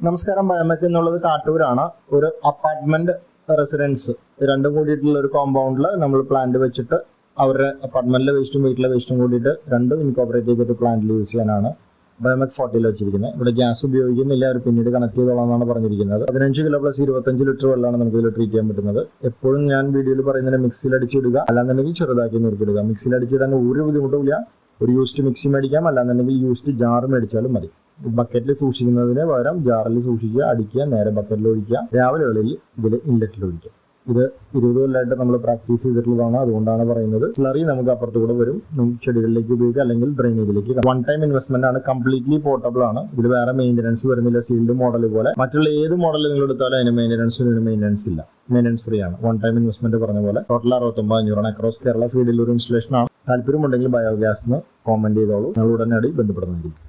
നമസ്കാരം. ബയോമെക് എന്നുള്ളത് കാട്ടൂരാണ്. ഒരു അപ്പാർട്ട്മെന്റ് റെസിഡൻസ് രണ്ടും കൂടിയിട്ടുള്ള ഒരു കോമ്പൗണ്ടിൽ നമ്മൾ പ്ലാന്റ് വെച്ചിട്ട് അവരുടെ അപ്പാർട്ട്മെന്റിലെ വേസ്റ്റും വീട്ടിലെ വേസ്റ്റും കൂടിയിട്ട് രണ്ടും ഇൻകോപ്പറേറ്റ് ചെയ്തിട്ട് പ്ലാന്റിൽ യൂസ് ചെയ്യാനാണ് ബയോമെക് 40 വെച്ചിരിക്കുന്നത്. ഇവിടെ ഗ്യാസ് ഉപയോഗിക്കുന്നില്ല, അവർ പിന്നീട് കണക്ട് ചെയ്തോളാന്നാണ് പറഞ്ഞിരിക്കുന്നത്. 15 കിലോ പ്ലസ് 25 ലിറ്റർ വെള്ളമാണ് നമുക്ക് ഇതിൽ ട്രീറ്റ് ചെയ്യാൻ പറ്റുന്നത്. എപ്പോഴും ഞാൻ വീഡിയോയിൽ പറയുന്നത് മിക്സിയിൽ അടിച്ചിടുക, അല്ലാന്നുണ്ടെങ്കിൽ ചെറുതാക്കി നുറുക്കിടുക. മിക്സിയിൽ അടിച്ചിടാൻ ഒരു ബുദ്ധിമുട്ടില്ല. ഒരു യൂസ്ഡ് മിക്സി മേടിക്കാം, അല്ലാന്നുണ്ടെങ്കിൽ യൂസ്ഡ് ജാർ മേടിച്ചാലും മതി. ബക്കറ്റിൽ സൂക്ഷിക്കുന്നതിന് പകരം ജാറിൽ സൂക്ഷിക്കുക, അടിക്കുക, നേരെ ബക്കറ്റിൽ ഒഴിക്കുക. രാവിലെ വേളയിൽ ഇതിൽ ഇൻലെറ്റിൽ ഒഴിക്കുക. ഇത് 20 കൊല്ലമായിട്ട് നമ്മൾ പ്രാക്ടീസ് ചെയ്തിട്ടുള്ളതാണ്. അതുകൊണ്ടാണ് പറയുന്നത്. സ്ലറി നമുക്ക് അപ്പുറത്ത് കൂടെ വരും. ചെടികളിലേക്ക് ഉപയോഗിക്കുക, അല്ലെങ്കിൽ ഡ്രെയിനേജിലേക്ക്. വൺ ടൈം ഇൻവെസ്റ്റ്മെന്റ് ആണ്, കംപ്ലീറ്റ്ലി പോർട്ടബിൾ ആണ്. ഇതിൽ വേറെ മെയിൻ്റനൻസ് വരുന്നില്ല. സീൽഡ് മോഡൽ പോലെ മറ്റുള്ള ഏത് മോഡൽ നിങ്ങൾ എടുത്താലും അതിന് മെയിൻ്റനൻസ് ഇല്ല. മെയിൻ്റനൻസ് ഫ്രീ ആണ്. വൺ ടൈം ഇൻവെസ്റ്റ്മെന്റ് പറഞ്ഞ പോലെ ടോട്ടൽ 69,500 അക്രോസ് കേരള ഫീൽഡിൽ ഒരു ഇൻസ്റ്റലേഷൻ ആണ്. താല്പര്യമുണ്ടെങ്കിൽ ബയോഗ്യാസിന് കോമന്റ് ചെയ്തോളൂ. നിങ്ങൾ ഉടനടി ബന്ധപ്പെടുന്നതായിരിക്കും.